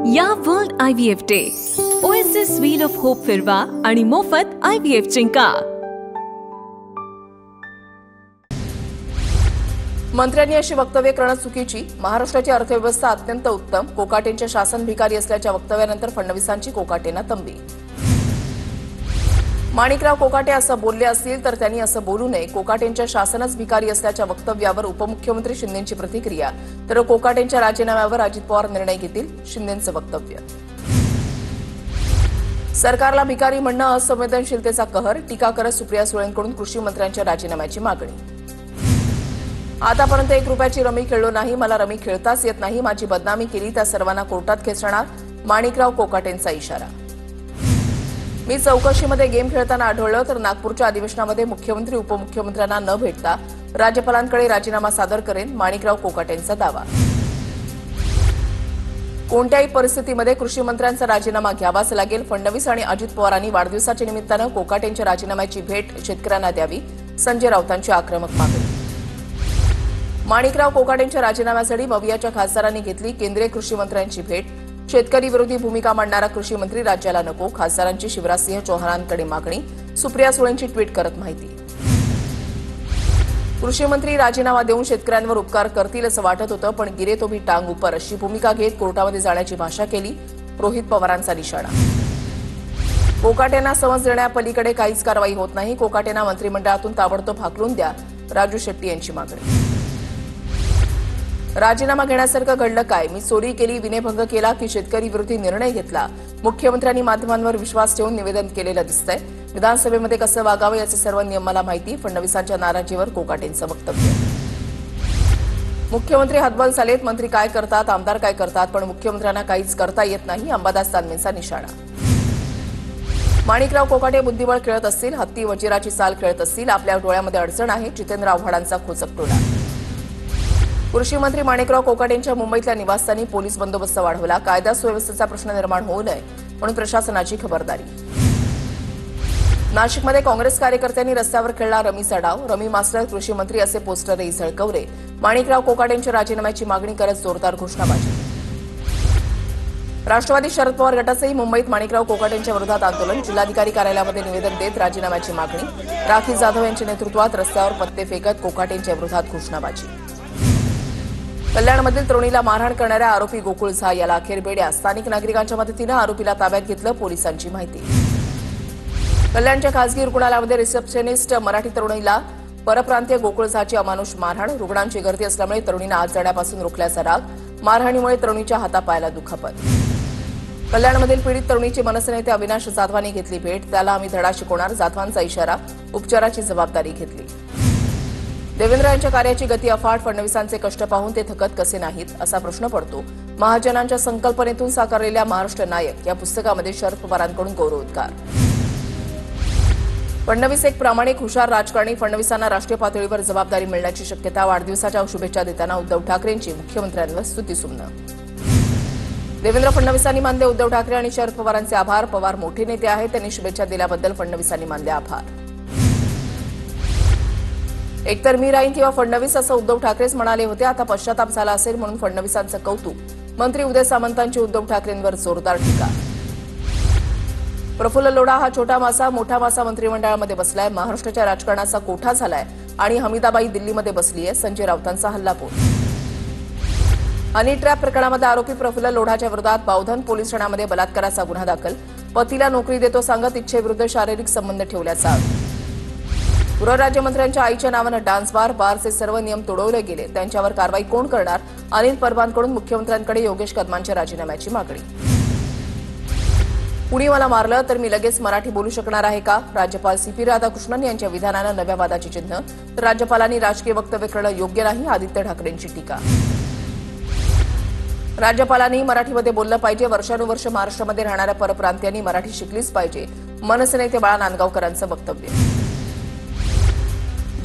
या world IVF day OSS wheel of hope फिरवा आणि मोफत IVF जिंका। मंत्र्यांनी अशी वक्तव्ये करणं चुकीची। महाराष्ट्राची अर्थव्यवस्था अत्यंत उत्तम। कोकाटेंच्या शासन भिकारी असल्याच्या वक्तव्यानंतर फडणवीसांची कोकाटेंना तंबी। माणिकराव कोकाटे असं बोलले असतील तर त्यांनी असं बोलू नये। कोकाटेंच्या शासनच भिकारी असल्याच्या वक्तव्यावर उपमुख्यमंत्री शिंदेंची प्रतिक्रिया। तर कोकाटेंच्या राजीनाम्यावर अजित पवार निर्णय घेतील, शिंदेंचं वक्तव्य। सरकारला भिकारी म्हणणं असंवेदनशीलतेचा कहर। टीका करत सुप्रिया सुळेंकडून कृषी मंत्र्यांच्या राजीनाम्याची मागणी। आतापर्यंत 1 रुपयाची रमी खेळलो नाही, मला रमी खेळताच येत नाही, माझी बदनामी केली त्या सर्वांना कोर्टात खेचणार, माणिकराव कोकाटेंचा इशारा। मी चौकशीमध्ये गेम खेळताना आढळलं तर नागपूरच्या अधिवेशनामध्ये मुख्यमंत्री उपमुख्यमंत्र्यांना न भेटता राज्यपालांकडे राजीनामा सादर करेन, माणिकराव कोकाटेंचा दावा। कोणत्याही परिस्थितीमध्ये कृषी मंत्र्यांचा राजीनामा घ्यावाच लागेल। फडणवीस आणि अजित पवारांनी वाढदिवसाच्या निमित्तानं कोकाटेंच्या राजीनाम्याची भेट शेतकऱ्यांना द्यावी, संजय राऊतांची आक्रमक मागणी। माणिकराव कोकाटेंच्या राजीनाम्यासाठी मवियाच्या खासदारांनी घेतली केंद्रीय कृषी मंत्र्यांची भेट। शेतकरी विरोधी भूमिका मांडणारा कृषी मंत्री राज्याला नको, खासदारांची शिवराजसिंह चौहानांकडे मागणी। सुप्रिया सुळेंची ट्विट करत माहिती। कृषी मंत्री राजीनामा देऊन शेतकऱ्यांवर उपकार करतील असं वाटत होतं, पण गिरे तो भी टांग ऊपर अशी भूमिका घेत कोर्टामध्ये जाण्याची भाषा केली, रोहित पवारांचा निशाणा। कोकाटेंना समज देण्यापलीकडे काहीच कारवाई होत नाही, कोकाटेंना मंत्रिमंडळातून ताबडतोब हाकलून द्या, राजू शेट्टी यांची मागणी। राजीनामा घेण्यासारखं घडलं काय? मी चोरी केली, विनयभंग केला की शेतकरी विरोधी निर्णय घेतला? मुख्यमंत्र्यांनी माध्यमांवर विश्वास ठेवून निवेदन केलेलं दिसतंय। विधानसभेमध्ये कसं वागावं याचे सर्व नियम मला माहिती, फडणवीसांच्या नाराजीवर कोकाटेंचं वक्तव्य। मुख्यमंत्री हतबल झालेत, मंत्री काय करतात, आमदार काय करतात, पण मुख्यमंत्र्यांना काहीच करता येत नाही, अंबादास दानवेंचा निशाणा। माणिकराव कोकाटे बुद्धिबळ खेळत असतील, हत्ती वजिराची चाल खेळत असतील, आपल्या डोळ्यामध्ये अडचण आहे, जितेंद्र आव्हाडांचा खोचक टोला। कृषी मंत्री माणिकराव कोकाटेंच्या मुंबईतल्या निवासस्थानी पोलीस बंदोबस्त वाढवला, कायदा सुव्यवस्थेचा प्रश्न निर्माण होऊ नये म्हणून प्रशासनाची खबरदारी। नाशिकमध्ये काँग्रेस कार्यकर्त्यांनी रस्त्यावर खेळला रमीचा डाव, रमी मास्टर कृषी मंत्री असे पोस्टरही झळकवले। माणिकराव कोकाटेंच्या राजीनाम्याची मागणी करत जोरदार घोषणाबाजी। राष्ट्रवादी शरद पवार गटाचेही मुंबईत माणिकराव कोकाटेंच्या विरोधात आंदोलन, जिल्हाधिकारी कार्यालयामध्ये निवेदन देत राजीनाम्याची मागणी। राखी जाधव यांच्या नेतृत्वात रस्त्यावर पत्ते फेकत कोकाटेंच्या विरोधात घोषणाबाजी। कल्याणमधील तरुणीला मारहाण करणाऱ्या आरोपी गोकुळ झा याला अखेर बेड्या, स्थानिक नागरिकांच्या मदतीनं आरोपीला ताब्यात घेतलं, पोलिसांची माहिती। कल्याणच्या खासगी रुग्णालयामध्ये रिसेप्शनिस्ट मराठी तरुणीला परप्रांतीय गोकुळ झाची अमानुष मारहाण, रुग्णांची गर्दी असल्यामुळे तरुणीनं आत जाण्यापासून रोखल्याचा राग, मारहाणीमुळे तरुणीच्या हातापायाला दुखापत। कल्याणमधील पीडित तरुणीची मनसेनेते अविनाश जाधवांनी घेतली भेट, त्याला आम्ही धडा शिकवणार, जाधवांचा इशारा, उपचाराची जबाबदारी घेतली। देवेंद्र यांच्या कार्याची गती अफाट, फडणवीसांचे कष्ट पाहून ते थकत कसे नाहीत असा प्रश्न पडतो। महाजनांच्या संकल्पनेतून साकारलेल्या महाराष्ट्र नायक या पुस्तकामध्ये शरद पवारांकडून गौरवोद्गार। फडणवीस एक प्रामाणिक हुशार राजकारणी, फडणवीसांना राष्ट्रीय पातळीवर जबाबदारी मिळण्याची शक्यता। वाढदिवसाच्या शुभेच्छा देताना उद्धव ठाकरेंची मुख्यमंत्र्यांवर स्तुतीसुमनं। देवेंद्र फडणवीसांनी मानले उद्धव ठाकरे आणि शरद पवारांचे आभार, पवार मोठे नेते आहेत, त्यांनी शुभेच्छा दिल्याबद्दल फडणवीसांनी मानले आभार। एकतर मी राहीन किंवा फडणवीस असं उद्धव ठाकरेच म्हणाले होते, आता पश्चाताप झाला असेल म्हणून फडणवीसांचं कौतुक। मंत्री उदय सामंतांची उद्धव ठाकरेंवर जोरदार टीका। प्रफुल्ल लोढा हा छोटा मासा मोठा मासा मंत्रिमंडळामध्ये बसलाय, महाराष्ट्राच्या राजकारणाचा कोठा झालाय आणि हमीदाबाई दिल्लीमध्ये बसलीय, संजय राऊतांचा हल्लाबोल। हनी ट्रॅप प्रकरणामध्ये आरोपी प्रफुल्ल लोढाच्या विरोधात बावधन पोलीस ठाण्यामध्ये बलात्काराचा गुन्हा दाखल, पतीला नोकरी देतो सांगत इच्छेविरुद्ध शारीरिक संबंध ठेवल्याचा आरोप। गृहराज्यमंत्र्यांच्या आईच्या नावानं डान्स बार, बारचे सर्व नियम तोडवले गेले, त्यांच्यावर कारवाई कोण करणार? अनिल परबांकडून मुख्यमंत्र्यांकडे योगेश कदमांच्या राजीनाम्याची मागणी। कुणी मला मारलं तर मी लगेच मराठी बोलू शकणार आहे का? राज्यपाल CP राधाकृष्णन यांच्या विधानानं नव्या वादाची चिन्ह, तर राज्यपालांनी राजकीय वक्तव्य करणं योग्य नाही, आदित्य ठाकरेंची टीका। राज्यपालांनी मराठीमध्ये बोललं पाहिजे, वर्षानुवर्ष महाराष्ट्रामध्ये राहणाऱ्या परप्रांतीयांनी मराठी शिकलीच पाहिजे, मनसेनेते बाळा नांदगावकरांचं वक्तव्य।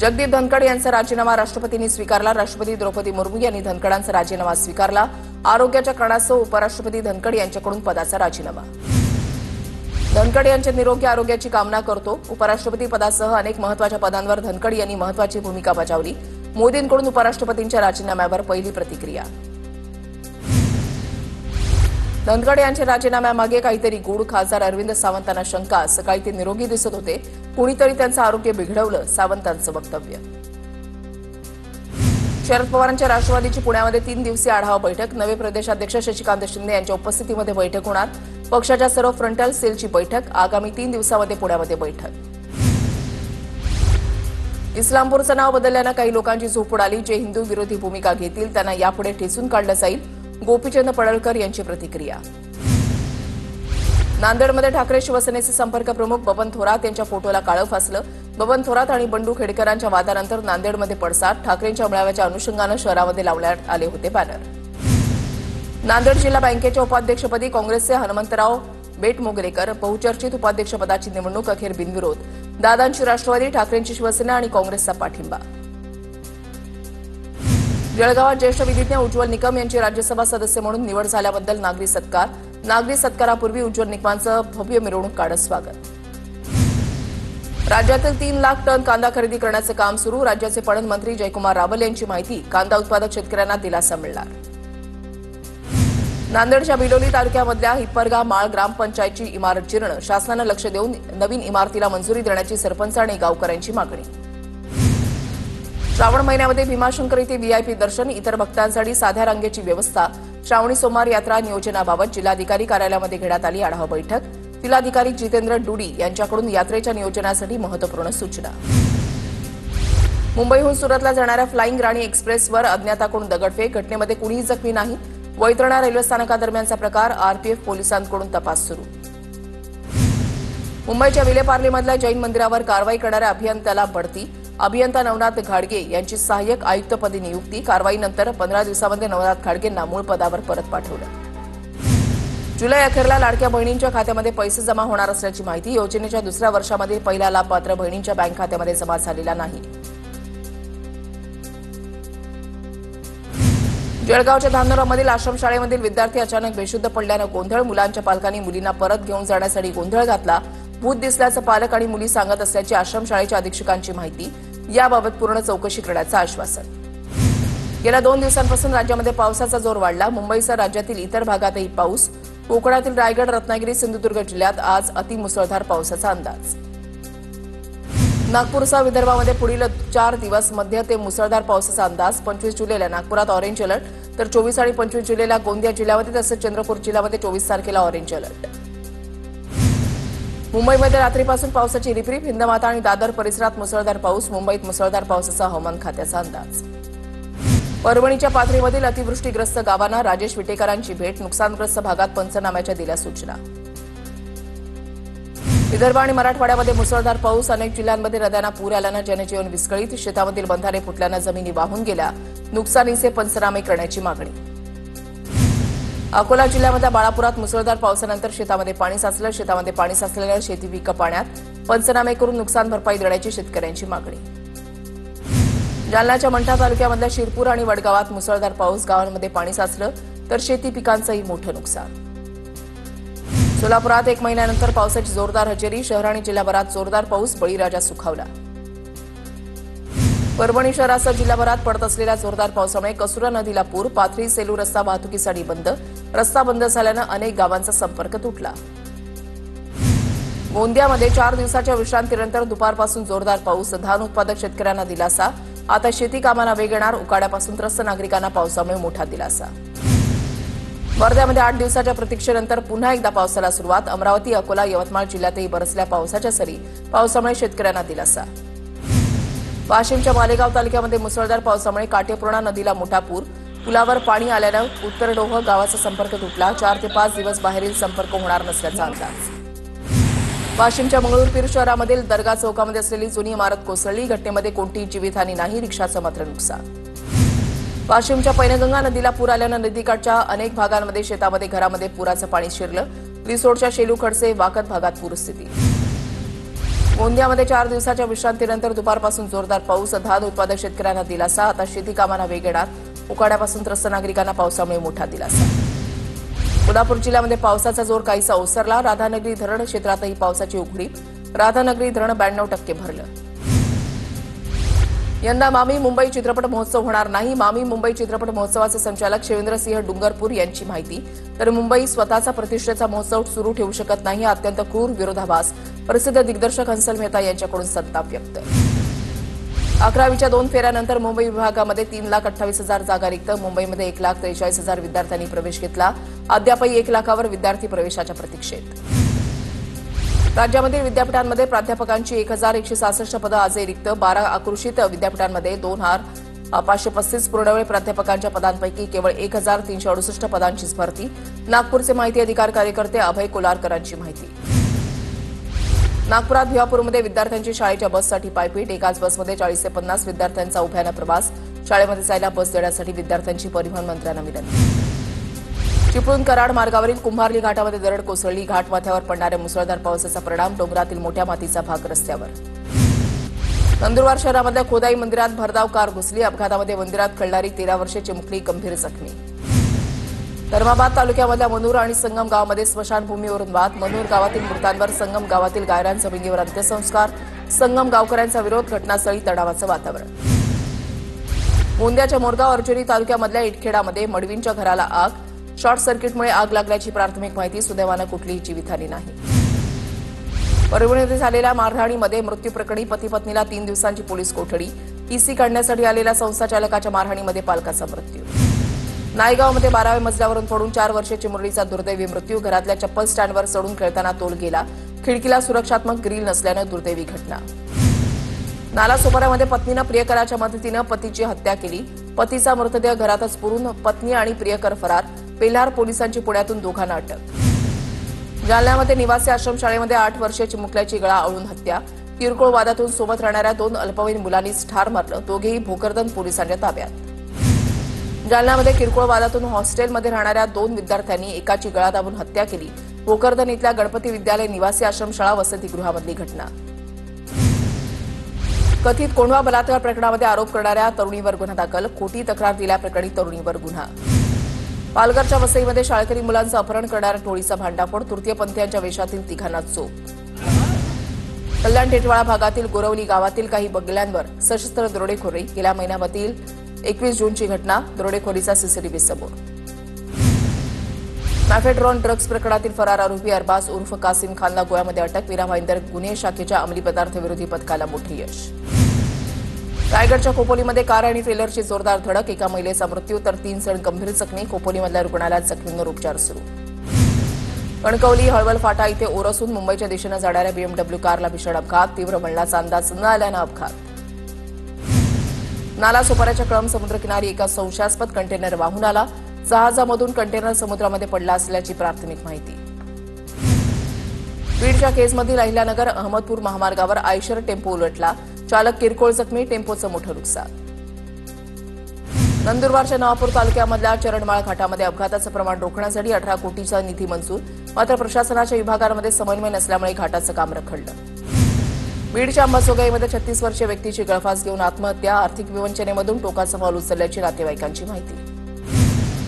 जगदीप धनकड यांचा राजीनामा राष्ट्रपतींनी स्वीकारला, राष्ट्रपती द्रौपदी मुर्मू यांनी धनकडांचा राजीनामा स्वीकारला। आरोग्याच्या कारणास्तव उपराष्ट्रपती धनकड यांच्याकडून पदाचा राजीनामा। धनकड यांच्या निरोगी आरोग्याची कामना करतो। उपराष्ट्रपती पदासह अनेक महत्वाच्या पदांवर धनकड यांनी महत्वाची भूमिका बजावली। मोदींकडून उपराष्ट्रपतींच्या राजीनाम्यावर पहिली प्रतिक्रिया। धनगड यांच्या राजीनाम्यामागे काहीतरी गूढ. खासदार अरविंद सावंतांना शंका. सकाळी ते निरोगी दिसत होते, कुणीतरी त्यांचं आरोग्य बिघडवलं, सावंतांचं वक्तव्य. शरद पवारांच्या राष्ट्रवादीची पुण्यामध्ये 3 दिवसीय आढावा बैठक. नवे प्रदेशाध्यक्ष शशिकांत शिंदे यांच्या उपस्थितीमध्ये बैठक होणार. पक्षाच्या सर्व फ्रंटल सेलची बैठक. आगामी 3 दिवसामध्ये पुण्यामध्ये बैठक. इस्लामपूरचं नाव बदलल्यानं काही लोकांची झोप उडाली. जे हिंदू विरोधी भूमिका घेतील त्यांना यापुढे ठेचून काढलं जाईल. गोपीचंद पडळकर यांची प्रतिक्रिया. नांदेडमध्ये ठाकरे शिवसेनेचे संपर्क प्रमुख बबन थोरात यांच्या फोटोला काळं फासलं. बबन थोरात आणि बंडू खेडकरांच्या वादानंतर नांदेडमध्ये पडसाद. ठाकरेंच्या मेळाव्याच्या अनुषंगानं शहरामध्ये लावण्यात आले होते बॅनर. नांदेड जिल्हा बँकेच्या उपाध्यक्षपदी काँग्रेसचे हनुमंतराव बेटमोगरेकर. बहुचर्चित उपाध्यक्षपदाची निवडणूक अखेर बिनविरोध. दादांची राष्ट्रवादी, ठाकरेंची शिवसेना आणि काँग्रेसचा पाठिंबा. जळगावात ज्येष्ठ विधिज्ञ उज्ज्वल निकम यांची राज्यसभा सदस्य म्हणून निवड झाल्याबद्दल नागरी सत्कार. नागरी सत्कारापूर्वी उज्ज्वल निकमांचं भव्य मिरवणूक काढत स्वागत. राज्यातील 3 लाख टन कांदा खरेदी करण्याचं काम सुरू. राज्याचे पणन मंत्री जयकुमार रावल यांची माहिती. कांदा उत्पादक शेतकऱ्यांना दिलासा मिळणार. नांदेडच्या बिलोली तालुक्यामधल्या हिप्परगा माळ ग्रामपंचायतची इमारत जीर्ण. शासनानं लक्ष देऊन नवीन इमारतीला मंजुरी देण्याची सरपंच आणि गावकऱ्यांची मागणी. श्रावण महिन्यामध्ये भीमाशंकर इथे व्हीआयपी दर्शन. इतर भक्तांसाठी साध्या रांगेची व्यवस्था. श्रावणी सोमवार यात्रा नियोजनाबाबत जिल्हाधिकारी कार्यालयामध्ये घेण्यात आली आढावा बैठक. जिल्हाधिकारी जितेंद्र डुडी यांच्याकडून यात्रेच्या नियोजनासाठी महत्त्वपूर्ण सूचना. मुंबईहून सुरतला जाणाऱ्या फ्लाईंग राणी एक्सप्रेसवर अज्ञाताकडून दगडफेक. घटनेमध्ये कुणीही जखमी नाही. वैतरणा रेल्वे स्थानकादरम्यानचा प्रकार. आरपीएफ पोलिसांकडून तपास सुरू. मुंबईच्या विलेपार्लेमधल्या जैन मंदिरावर कारवाई करणाऱ्या अभियंत्याला बढती. अभियंता नवनाथ घाडगे यांची सहाय्यक आयुक्तपदी नियुक्ती. कारवाईनंतर 15 दिवसांमध्ये नवनाथ घाडगेंना मूळ पदावर परत पाठवलं. जुलै अखेरला लाडक्या बहिणींच्या खात्यामध्ये पैसे जमा होणार असल्याची माहिती. योजनेच्या दुसऱ्या वर्षामध्ये पहिला लाभ पात्र बहिणींच्या बँक खात्यामध्ये जमा झालेला नाही. जळगावच्या धानोरामधील आश्रमशाळेमधील विद्यार्थी अचानक बेशुद्ध पडल्यानं गोंधळ. मुलांच्या पालकांनी मुलींना परत घेऊन जाण्यासाठी गोंधळ घातला. भूत दिसल्याचं पालक आणि मुली सांगत असल्याची आश्रमशाळेच्या अधीक्षकांची माहिती. याबाबत पूर्ण चौकशी करण्याचं आश्वासन. गेल्या 2 दिवसांपासून राज्यामध्ये पावसाचा जोर वाढला. मुंबईसह राज्यातील इतर भागातही पाऊस. कोकणातील रायगड, रत्नागिरी, सिंधुदुर्ग जिल्ह्यात आज अतिमुसळधार पावसाचा अंदाज. नागपूरसह विदर्भामध्ये पुढील 4 दिवस मध्य ते मुसळधार पावसाचा अंदाज. 25 जुलैला नागपुरात ऑरेंज अलर्ट, तर 24 आणि 25 जुलैला गोंदिया जिल्ह्यामध्ये तसंच चंद्रपूर जिल्ह्यामध्ये 24 तारखेला ऑरेंज अलर्ट. मुंबईमध्ये रात्रीपासून पावसाची रिपरिप. हिंदमाता आणि दादर परिसरात मुसळधार पाऊस. मुंबईत मुसळधार पावसाचा हवामान खात्याचा अंदाज. परभणीच्या पाथरीमधील अतिवृष्टीग्रस्त गावांना राजेश विटेकरांची भेट. नुकसानग्रस्त भागात पंचनाम्याच्या दिल्या सूचना. विदर्भ आणि मराठवाड्यामध्ये मुसळधार पाऊस. अनेक जिल्ह्यांमध्ये नद्यांना पूर आल्यानं जनजीवन विस्कळीत. शेतामधील बंधारे फुटल्यानं जमिनी वाहून गेल्या. नुकसानीचे पंचनामे करण्याची मागणी. अकोला जिल्ह्यामध्ये बाळापुरात मुसळधार पावसानंतर शेतामध्ये पाणी साचलं. शेतामध्ये पाणी साचलेल्या शेती पिकं पाण्यात. पंचनामे करून नुकसान भरपाई देण्याची शेतकऱ्यांची मागणी. जालन्याच्या मंठा तालुक्यामधल्या शिरपूर आणि वडगावात मुसळधार पाऊस. गावांमध्ये पाणी साचलं तर शेती पिकांचंही मोठं नुकसान. सोलापुरात 1 महिन्यानंतर पावसाची जोरदार हजेरी. शहर आणि जिल्हाभरात जोरदार पाऊस. बळीराजा सुखावला. परभणी शहरासह जिल्हाभरात पडत असलेल्या जोरदार पावसामुळे कसुरा नदीला पूर. पाथरी सेलू रस्ता वाहतुकीसाठी बंद. रस्ता बंद झाल्यानं अनेक गावांचा संपर्क तुटला. गोंदियामध्ये 4 दिवसाच्या विश्रांतीनंतर दुपारपासून जोरदार पाऊस. धान उत्पादक शेतकऱ्यांना दिलासा. आता शेती कामांना वेग येणार. उकाड्यापासून त्रस्त नागरिकांना पावसामुळे मोठा दिलासा. वर्ध्यामध्ये 8 दिवसाच्या प्रतीक्षेनंतर पुन्हा एकदा पावसाला सुरुवात. अमरावती, अकोला, यवतमाळ जिल्ह्यातही बरसल्या पावसाच्या सरी. पावसामुळे शेतकऱ्यांना दिलासा. वाशिमच्या मालेगाव तालुक्यामध्ये मुसळधार पावसामुळे काटेपूर्णा नदीला मोठा पूर. पुलावर पाणी आल्यानं उत्तरडोह गावाचा संपर्क तुटला. 4 ते 5 दिवस बाहेरील संपर्क होणार नसल्याचा अंदाज. वाशिमच्या मंगळूरपीर शहरामधील दर्गा चौकामध्ये असलेली जुनी इमारत कोसळली. घटनेमध्ये कोणतीही जीवितहानी नाही. रिक्षाचं मात्र नुकसान. वाशिमच्या पैनगंगा नदीला पूर आल्यानं नदीकाठच्या अनेक भागांमध्ये शेतामध्ये घरामध्ये पुराचं पाणी शिरलं. रिसोडच्या शेलू खडसे वाकत भागात पूरस्थिती. गोंदियामध्ये 4 दिवसाच्या विश्रांतीनंतर दुपारपासून जोरदार पाऊस. धान उत्पादक शेतकऱ्यांना दिलासा. आता शेती कामांना वेग येणार. उकाड्यापासून त्रस्त नागरिकांना पावसामुळे मोठा दिलासा. कोल्हापूर जिल्ह्यामध्ये पावसाचा जोर काहीसा ओसरला. राधानगरी धरण क्षेत्रातही पावसाची उघडीप. राधानगरी धरण 92% भरलं. यंदा मामी मुंबई चित्रपट महोत्सव होणार नाही. मामी मुंबई चित्रपट महोत्सवाचे संचालक शिवेंद्रसिंह डुंगरपूर यांची माहिती. तर मुंबई स्वतःचा प्रतिष्ठेचा महोत्सव सुरू ठेवू शकत नाही, अत्यंत क्रूर विरोधाभास. प्रसिद्ध दिग्दर्शक हंसल मेहता यांच्याकडून संताप व्यक्त. 11वीच्या 2 फेऱ्यानंतर मुंबई विभागामध्ये 3,28,000 जागा रिक्त. मुंबईमध्ये 1,43,000 विद्यार्थ्यांनी प्रवेश घेतला. अद्यापही 1 लाखावर विद्यार्थी प्रवेशाच्या प्रतीक्षेत. राज्यामधील विद्यापीठांमध्ये प्राध्यापकांची 1,166 पदं आजही रिक्त. 12 आकृषित विद्यापीठांमध्ये 2,535 पूर्णवेळ प्राध्यापकांच्या पदांपैकी केवळ 1,368 पदांचीच भरती. नागपूरचे माहिती अधिकार कार्यकर्ते अभय कोलारकरांची माहिती. नागपुरात भिवापूरमध्ये विद्यार्थ्यांची शाळेच्या बससाठी पायपीट. एकाच बसमध्ये 40 ते 50 विद्यार्थ्यांचा उभ्यानं प्रवास. शाळेमध्ये जायला बस देण्यासाठी विद्यार्थ्यांची परिवहन मंत्र्यांना विनंती. चिपळूण कराड मार्गावरील कुंभारली घाटामध्ये दरड कोसळली. घाटमाथ्यावर पडणाऱ्या मुसळधार पावसाचा परिणाम. डोंगरातील मोठ्या मातीचा भाग रस्त्यावर. नंदुरबार शहरामधल्या खोदाई मंदिरात भरधाव कार घुसली. अपघातामध्ये मंदिरात खळणारी 13 वर्षे चिमुकली गंभीर जखमी. धर्माबाद तालुक्यामधल्या मनूर आणि संगम गावामध्ये स्मशानभूमीवरून वाद. मनूर गावातील मृतांवर संगम गावातील गायरान जमिनीवर अंत्यसंस्कार. संगम गावकऱ्यांचा विरोध. घटनास्थळी तणावाचं वातावरण. गोंदियाच्या मोरगाव अर्जुनी तालुक्यामधल्या इटखेडामध्ये मडवींच्या घराला आग. शॉर्ट सर्किटमुळे आग लागल्याची प्राथमिक माहिती. सुदैवानं कुठलीही जीवितहानी नाही. परभणीमध्ये झालेल्या मारहाणीमध्ये मृत्यूप्रकरणी पती पत्नीला 3 दिवसांची पोलीस कोठडी. ईसी काढण्यासाठी आलेल्या संस्थाचालकाच्या मारहाणीमध्ये पालकाचा मृत्यू. नायगावमध्ये 12व्या मजल्यावरून पडून 4 वर्षाची मुरलीचा दुर्दैवी मृत्यू. घरातल्या चप्पल स्टँडवर चढून खेळताना तोल गेला. खिडकीला सुरक्षात्मक ग्रिल नसल्यानं दुर्दैवी घटना. नालासोपाऱ्यामध्ये पत्नीनं प्रियकराच्या मदतीनं पतीची हत्या केली. पतीचा मृतदेह घरातच पुरून पत्नी आणि प्रियकर फरार. पेल्हार पोलिसांची पुण्यातून दोघांना अटक. जालन्यामध्ये निवासी आश्रमशाळेमध्ये 8 वर्षाची चिमुकल्याची गळा आवळून हत्या. किरकोळ वादातून सोबत राहणाऱ्या 2 अल्पवयीन मुलांनीच ठार मारलं. दोघेही भोकरदन पोलिसांच्या ताब्यात. जालन्यामध्ये किरकोळ वादातून हॉस्टेलमध्ये राहणाऱ्या 2 विद्यार्थ्यांनी एकाची गळा दाबून हत्या केली. भोकरदन इथल्या गणपती विद्यालय निवासी आश्रमशाळा वसतिगृहामधली घटना. कथित कोंढवा बलात्कार प्रकरणामध्ये आरोप करणाऱ्या तरुणीवर गुन्हा दाखल. खोटी तक्रार दिल्याप्रकरणी तरुणीवर गुन्हा. पालघरच्या वसईमध्ये शाळकरी मुलांचं अपहरण करणाऱ्या टोळीचा भांडाफोड. तृतीयपंथीयांच्या वेशातील तिघांना चोप. कल्याण टेटवाळा भागातील गोरवली गावातील काही बंगल्यांवर सशस्त्र दरोडेखोरी. गेल्या महिन्यामधील 21 जूनची घटना. दरोडेखोरीचा सीसीटीव्ही समोर. मॅफेड्रॉन ड्रग्ज प्रकरणातील फरार आरोपी अरबाज उर्फ कासिम खानला गोव्यामध्ये अटक. मीरा भाईंदर गुन्हे शाखेच्या अंमली पदार्थ विरोधी पथकाला मोठे यश. रायगडच्या खोपोलीमध्ये कार आणि ट्रेलरची जोरदार धडक. एका महिलेचा मृत्यू तर 3 जण गंभीर जखमी. खोपोलीमधल्या रुग्णालयात जखमींवर उपचार सुरू. कणकवली हळवल फाटा इथे ओरसून मुंबईच्या दिशेनं जाणाऱ्या बीएमडब्ल्यू कारला भीषण अपघात. तीव्र वळणाचा अंदाज न आल्यानं अपघात. नालासोपाऱ्याच्या कळंब समुद्रकिनारी एका संशयास्पद कंटेनर वाहून आला. जहाजामधून कंटेनर समुद्रामध्ये पडला असल्याची प्राथमिक माहिती. बीडच्या केसमधील अहिल्यानगर अहमदपूर महामार्गावर आयशर टेम्पो उलटला. चालक किरकोळ जखमी. टेम्पोचं मोठं नुकसान. नंदुरबारच्या नवापूर तालुक्यामधल्या चरणमाळ घाटामध्ये अपघाताचं प्रमाण रोखण्यासाठी 18 कोटीचा निधी मंजूर. मात्र प्रशासनाच्या विभागांमध्ये समन्वय नसल्यामुळे घाटाचं काम रखडलं. बीडच्या अंबाजोगाईमध्ये 36 वर्षीय व्यक्तीची गळफास घेऊन आत्महत्या. आर्थिक विवंचनेमधून टोकाचं पाऊल उचलल्याची नातेवाईकांची माहिती.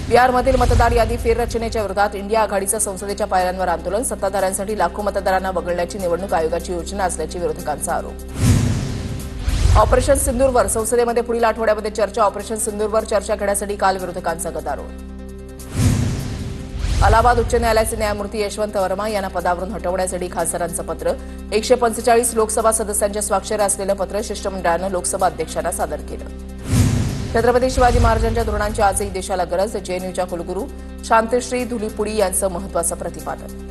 बिहारमधील मतदार यादी फेररचनेच्या विरोधात इंडिया आघाडीचं संसदेच्या पायऱ्यांवर आंदोलन. सत्ताधाऱ्यांसाठी लाखो मतदारांना वगळण्याची निवडणूक आयोगाची योजना असल्याची विरोधकांचा आरोप. ऑपरेशन सिंदूरवर संसदेमध्ये पुढील आठवड्यामध्ये चर्चा. ऑपरेशन सिंदूरवर चर्चा घेण्यासाठी काल विरोधकांचा गदारोळ. अलाहाबाद उच्च न्यायालयाचे न्यायमूर्ती यशवंत वर्मा यांना पदावरून हटवण्यासाठी खासदारांचं पत्र. 145 लोकसभा सदस्यांच्या स्वाक्षऱ्या असलेलं पत्र शिष्टमंडळानं लोकसभा अध्यक्षांना सादर केलं. छत्रपती शिवाजी महाराजांच्या धोरणांची आजही देशाला गरज. जेएनयूच्या कुलगुरू शांतश्री धुलीपुडी यांचं महत्त्वाचं प्रतिपादन.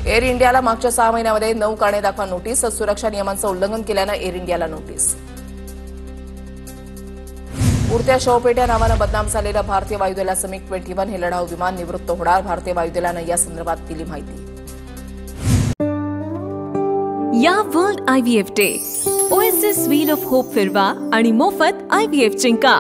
एअर इंडियाला मागच्या 6 महिन्यामध्ये 9 कारणे दाखवा नोटीस. सुरक्षा नियमांचं उल्लंघन केल्यानं एअर इंडियाला नोटीस. उडत्या शवपेट्या नावानं बदनाम झालेलं भारतीय वायुदलाचं MiG-21 हे लढाऊ विमान निवृत्त होणार. भारतीय वायुदलानं या संदर्भात दिली माहिती. या world IVF day OSS wheel of hope फिरवा आणि मोफत IVF जिंका.